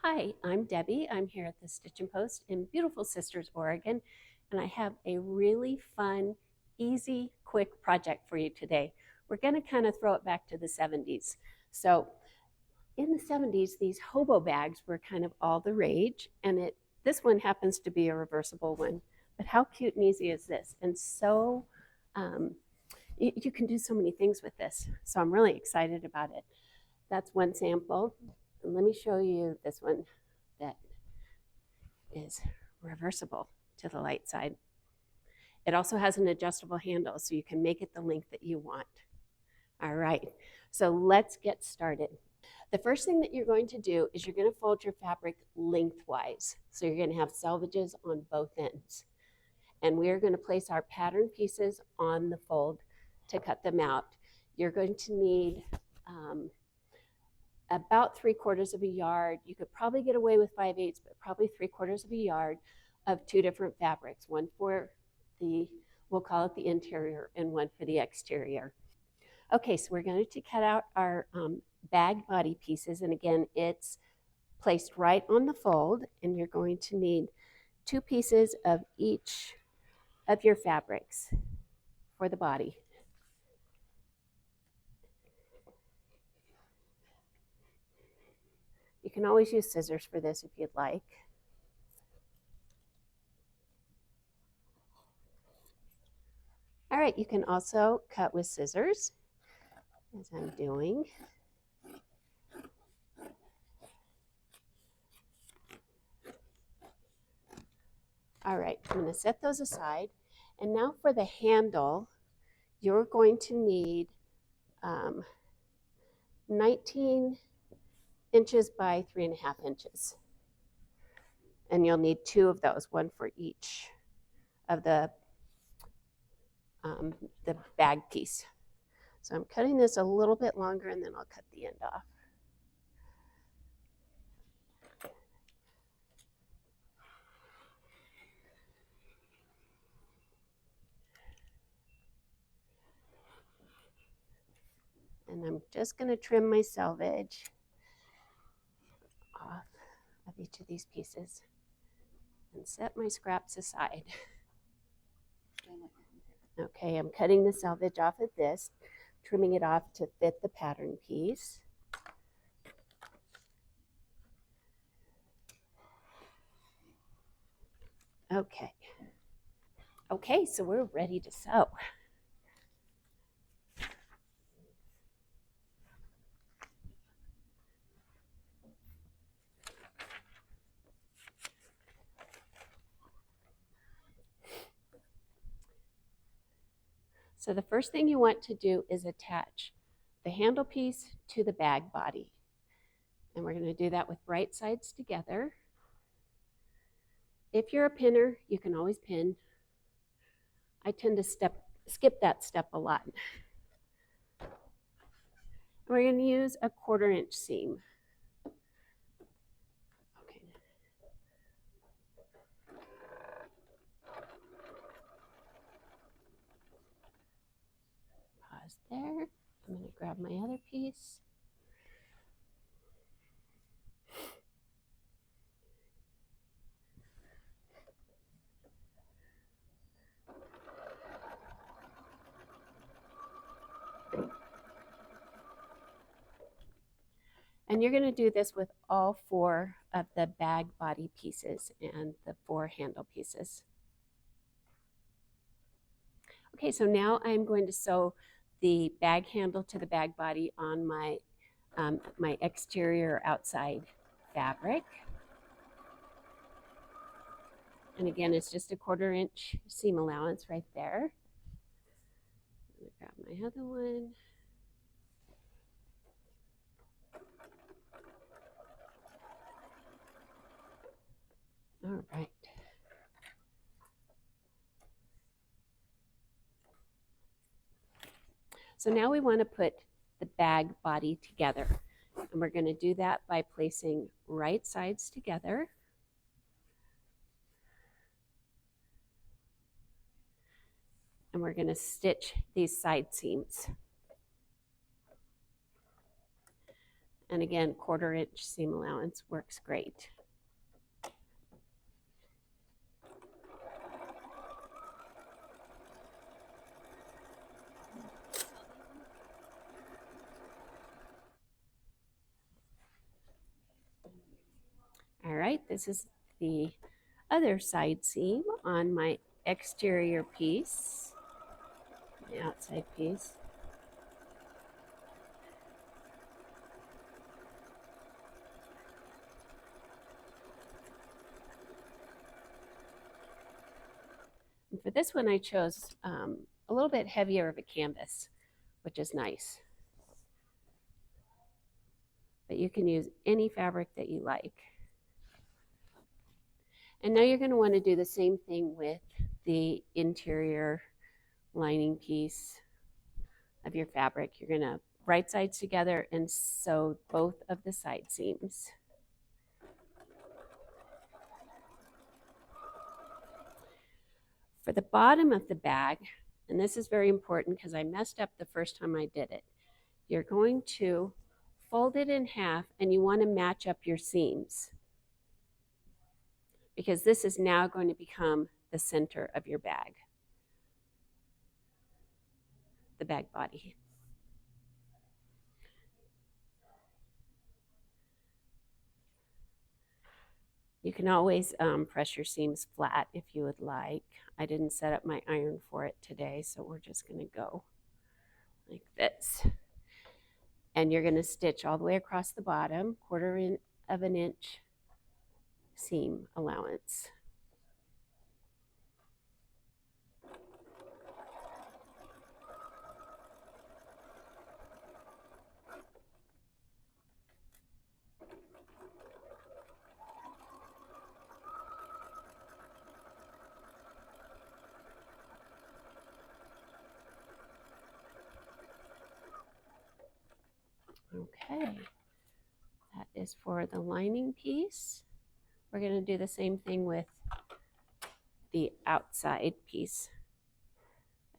Hi, I'm Debbie. I'm here at the Stitch and Post in beautiful Sisters, Oregon, and I have a really fun, easy, quick project for you today. We're going to kind of throw it back to the 70s. So, in the 70s, these hobo bags were kind of all the rage, and this one happens to be a reversible one. But how cute and easy is this? And so um, you can do so many things with this. So I'm really excited about it. That's one sample. And let me show you this one that is reversible to the light side. It also has an adjustable handle, so you can make it the length that you want. All right, so let's get started. The first thing that you're going to do is you're going to fold your fabric lengthwise. So you're going to have selvages on both ends. And we are going to place our pattern pieces on the fold to cut them out. You're going to need about 3/4 of a yard. You could probably get away with 5/8, but probably 3/4 of a yard of two different fabrics, one for we'll call it the interior, and one for the exterior. Okay, so we're going to cut out our bag body pieces, and again, it's placed right on the fold, and you're going to need 2 pieces of each of your fabrics for the body. You can always use scissors for this if you'd like. All right, you can also cut with scissors, as I'm doing. All right, I'm going to set those aside. And now for the handle, you're going to need 19 inches by 3.5 inches. And you'll need 2 of those, one for each of the bag piece. So I'm cutting this a little bit longer, and then I'll cut the end off. And I'm just going to trim my selvage off of each of these pieces and set my scraps aside. Okay, I'm cutting the selvage off of this, trimming it off to fit the pattern piece. Okay. Okay, so we're ready to sew. So the first thing you want to do is attach the handle piece to the bag body. And we're going to do that with right sides together. If you're a pinner, you can always pin. I tend to skip that step a lot. And we're going to use a 1/4 inch seam. Okay. Pause there. I'm going to grab my other piece. And you're going to do this with all 4 of the bag body pieces and the 4 handle pieces. Okay, so now I'm going to sew the bag handle to the bag body on my exterior outside fabric. And again, it's just a 1/4 inch seam allowance right there. I'm going to grab my other one. All right. So now we want to put the bag body together. And we're going to do that by placing right sides together. And we're going to stitch these side seams. And again, 1/4 inch seam allowance works great. All right, this is the other side seam on my exterior piece, the outside piece. And for this one, I chose a little bit heavier of a canvas, which is nice. But you can use any fabric that you like. And now you're going to want to do the same thing with the interior lining piece of your fabric. You're going to right sides together and sew both of the side seams. For the bottom of the bag, and this is very important because I messed up the first time I did it, you're going to fold it in half and you want to match up your seams, because this is now going to become the center of your bag, the bag body. You can always press your seams flat if you would like. I didn't set up my iron for it today, so we're just going to go like this. And you're going to stitch all the way across the bottom, 1/4 of an inch seam allowance. Okay, that is for the lining piece. We're going to do the same thing with the outside piece.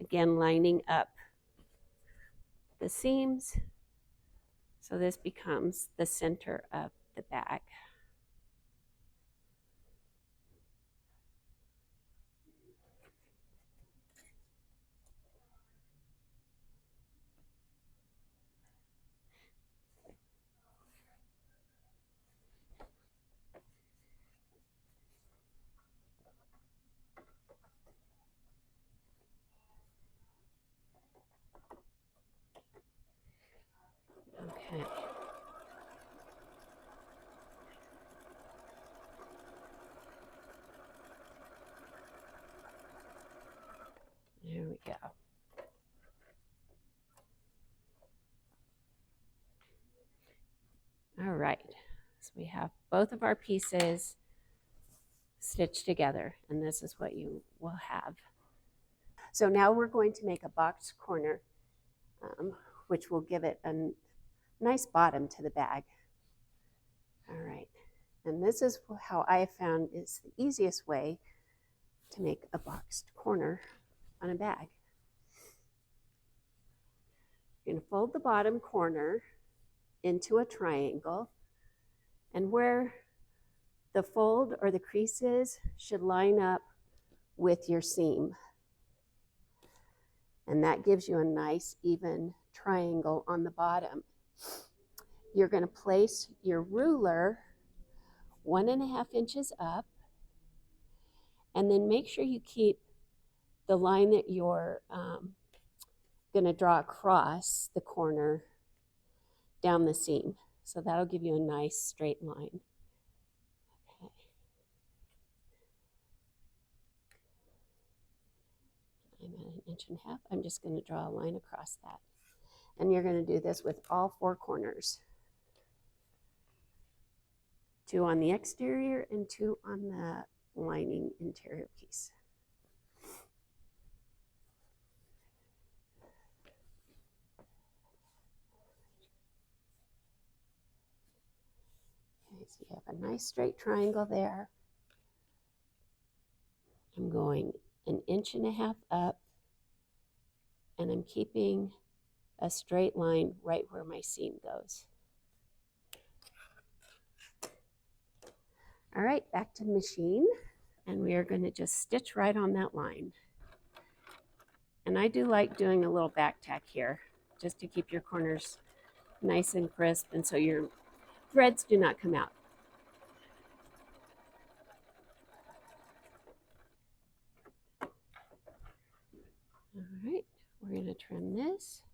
Again, lining up the seams, so this becomes the center of the bag. Okay. There we go. All right, so we have both of our pieces stitched together, and this is what you will have. So now we're going to make a boxed corner, which will give it a nice bottom to the bag. All right, and this is how I have found is the easiest way to make a boxed corner on a bag. You're going to fold the bottom corner into a triangle, and where the fold or the creases should line up with your seam. And that gives you a nice even triangle on the bottom. You're going to place your ruler 1.5 inches up, and then make sure you keep the line that you're going to draw across the corner down the seam. So that'll give you a nice straight line. Okay. I'm at 1.5 inches. I'm just going to draw a line across that. And you're going to do this with all 4 corners. 2 on the exterior and 2 on the lining interior piece. Okay, so you have a nice straight triangle there. I'm going 1.5 inches up, and I'm keeping a straight line right where my seam goes. All right, back to the machine, and we are going to just stitch right on that line. And I do like doing a little back tack here, just to keep your corners nice and crisp, and so your threads do not come out. All right, we're going to trim this,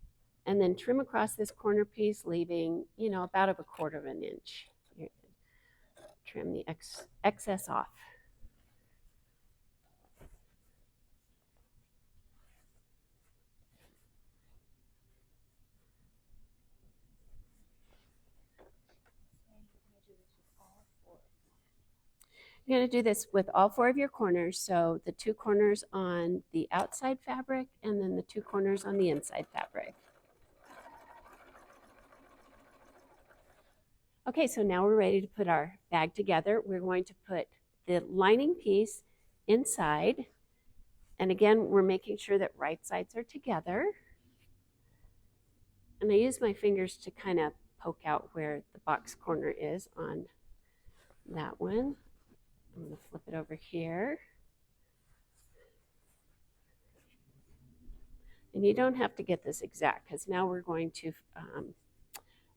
and then trim across this corner piece, leaving, about of 1/4 of an inch. Trim the excess off. You're going to do this with all 4 of your corners, so the 2 corners on the outside fabric and then the 2 corners on the inside fabric. Okay, so now we're ready to put our bag together. We're going to put the lining piece inside, and again, we're making sure that right sides are together. And I use my fingers to kind of poke out where the box corner is on that one. I'm going to flip it over here. And you don't have to get this exact, because now we're going to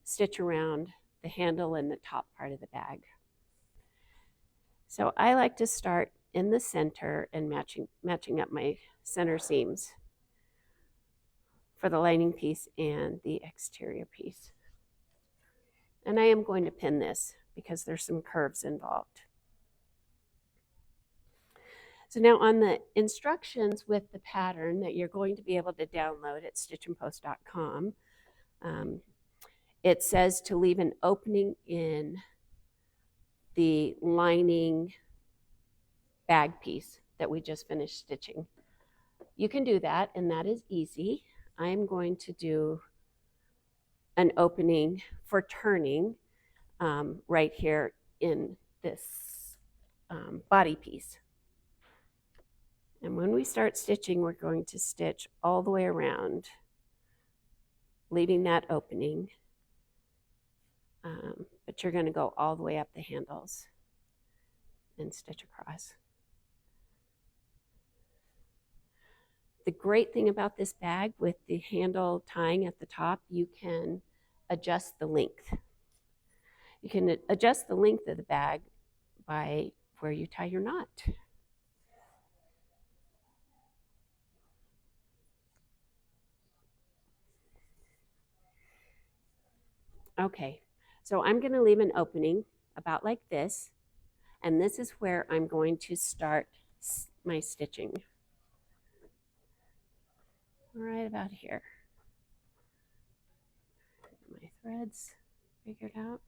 stitch around the handle and the top part of the bag. So I like to start in the center and matching up my center seams for the lining piece and the exterior piece. And I am going to pin this because there's some curves involved. So now on the instructions with the pattern that you're going to be able to download at stitchandpost.com, it says to leave an opening in the lining bag piece that we just finished stitching. You can do that, and that is easy. I'm going to do an opening for turning right here in this body piece. And when we start stitching, we're going to stitch all the way around, leaving that opening. But you're going to go all the way up the handles and stitch across. The great thing about this bag with the handle tying at the top, you can adjust the length. You can adjust the length of the bag by where you tie your knot. Okay, so I'm going to leave an opening about like this, and this is where I'm going to start my stitching. Right about here. My threads figured out.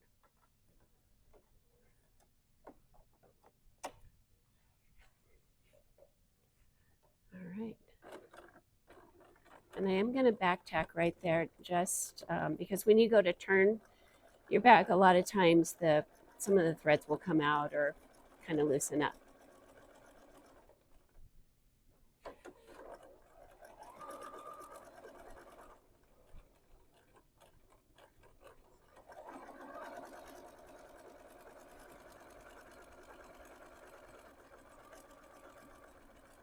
All right. And I am going to back tack right there, just because when you go to turn your bag, a lot of times some of the threads will come out or kind of loosen up.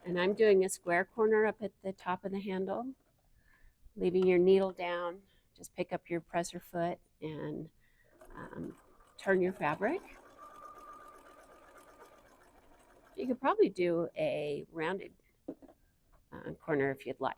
And I'm doing a square corner up at the top of the handle, leaving your needle down. Just pick up your presser foot and turn your fabric. You could probably do a rounded corner if you'd like.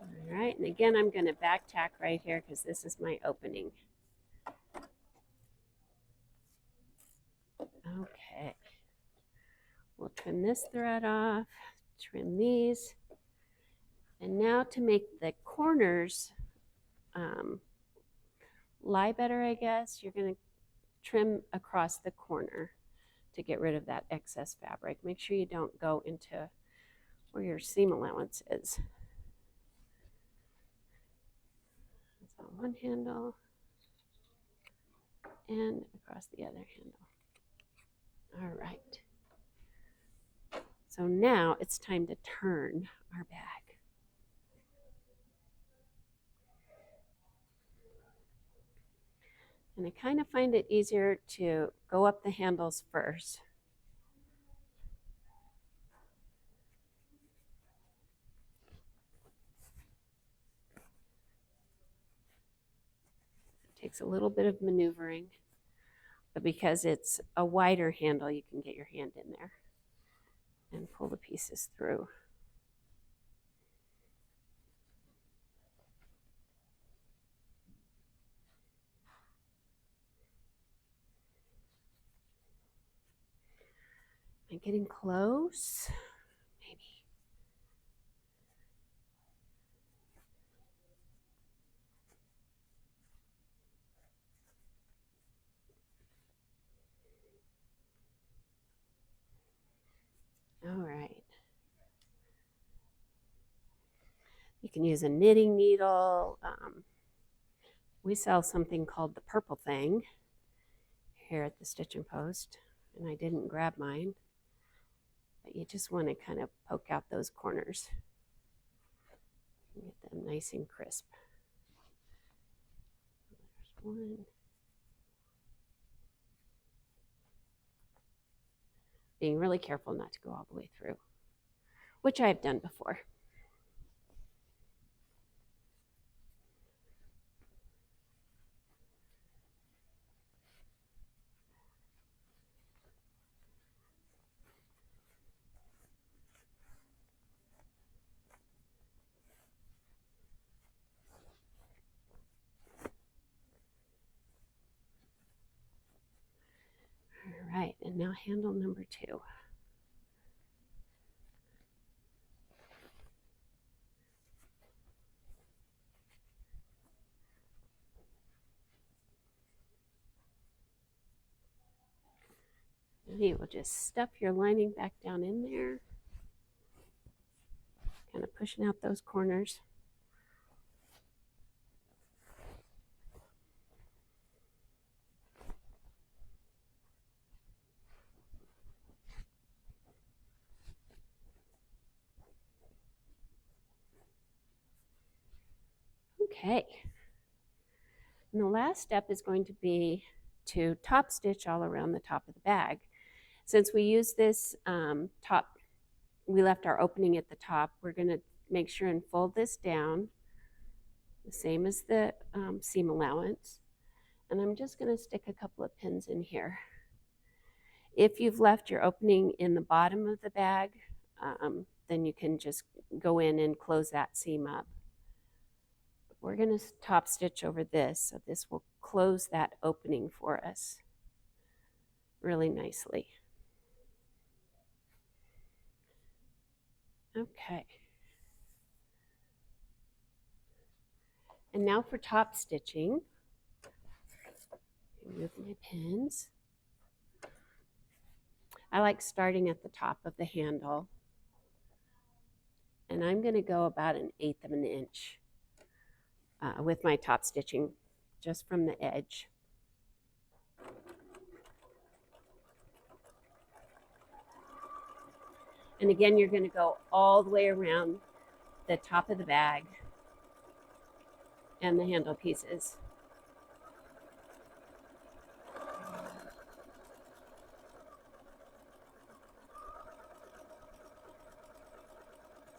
All right, and again, I'm going to back tack right here because this is my opening. Okay, we'll trim this thread off, trim these, and now to make the corners lie better, I guess, you're going to trim across the corner to get rid of that excess fabric. Make sure you don't go into where your seam allowance is. That's on one handle and across the other handle. All right. So now it's time to turn our bag. And I kind of find it easier to go up the handles first. It takes a little bit of maneuvering, but because it's a wider handle, you can get your hand in there and pull the pieces through. Am I getting close? Maybe. All right. You can use a knitting needle. We sell something called the purple thing here at the Stitch and Post, and I didn't grab mine, but you just want to kind of poke out those corners and get them nice and crisp. There's one. Being really careful not to go all the way through, which I've done before. All right, and now handle number 2. And you will just stuff your lining back down in there, kind of pushing out those corners. Okay. And the last step is going to be to top stitch all around the top of the bag. Since we use this top, we left our opening at the top, we're going to make sure and fold this down, the same as the seam allowance. And I'm just going to stick a couple of pins in here. If you've left your opening in the bottom of the bag, then you can just go in and close that seam up. We're going to top stitch over this, so this will close that opening for us really nicely. Okay. And now for top stitching. Remove my pins. I like starting at the top of the handle, and I'm going to go about 1/8 of an inch with my top stitching, just from the edge. And again, you're going to go all the way around the top of the bag and the handle pieces.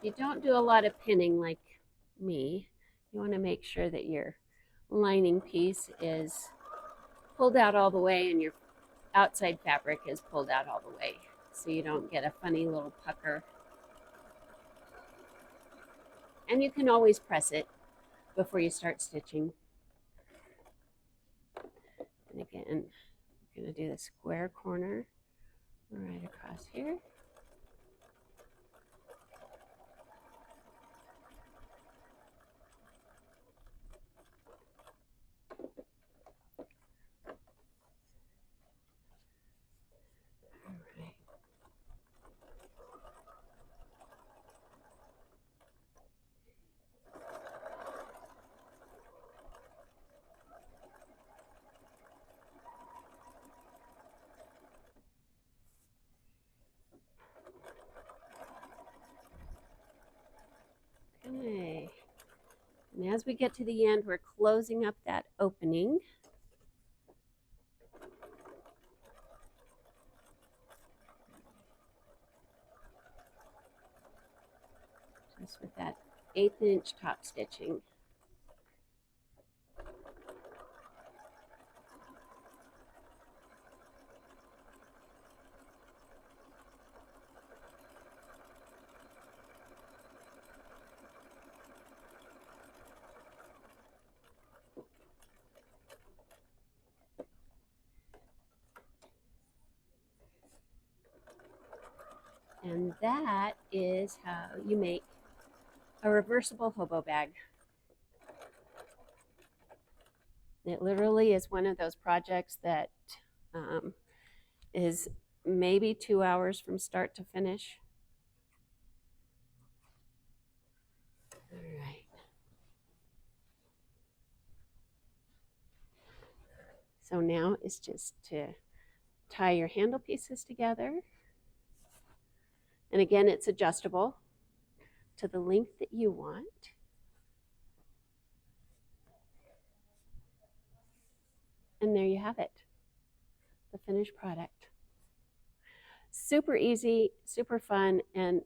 You don't do a lot of pinning like me. You want to make sure that your lining piece is pulled out all the way and your outside fabric is pulled out all the way, so you don't get a funny little pucker. And you can always press it before you start stitching. And again, I'm going to do the square corner right across here. And as we get to the end, we're closing up that opening. Just with that 1/8 inch top stitching. And that is how you make a reversible hobo bag. It literally is one of those projects that is maybe 2 hours from start to finish. All right. So now it's just to tie your handle pieces together. And again, it's adjustable to the length that you want. And there you have it, the finished product. Super easy, super fun, and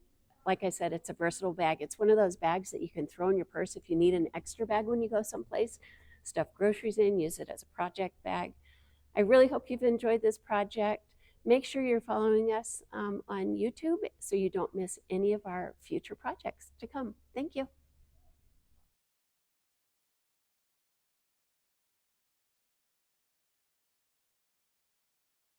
like I said, it's a versatile bag. It's one of those bags that you can throw in your purse if you need an extra bag when you go someplace, stuff groceries in, use it as a project bag. I really hope you've enjoyed this project. Make sure you're following us on YouTube so you don't miss any of our future projects to come. Thank you.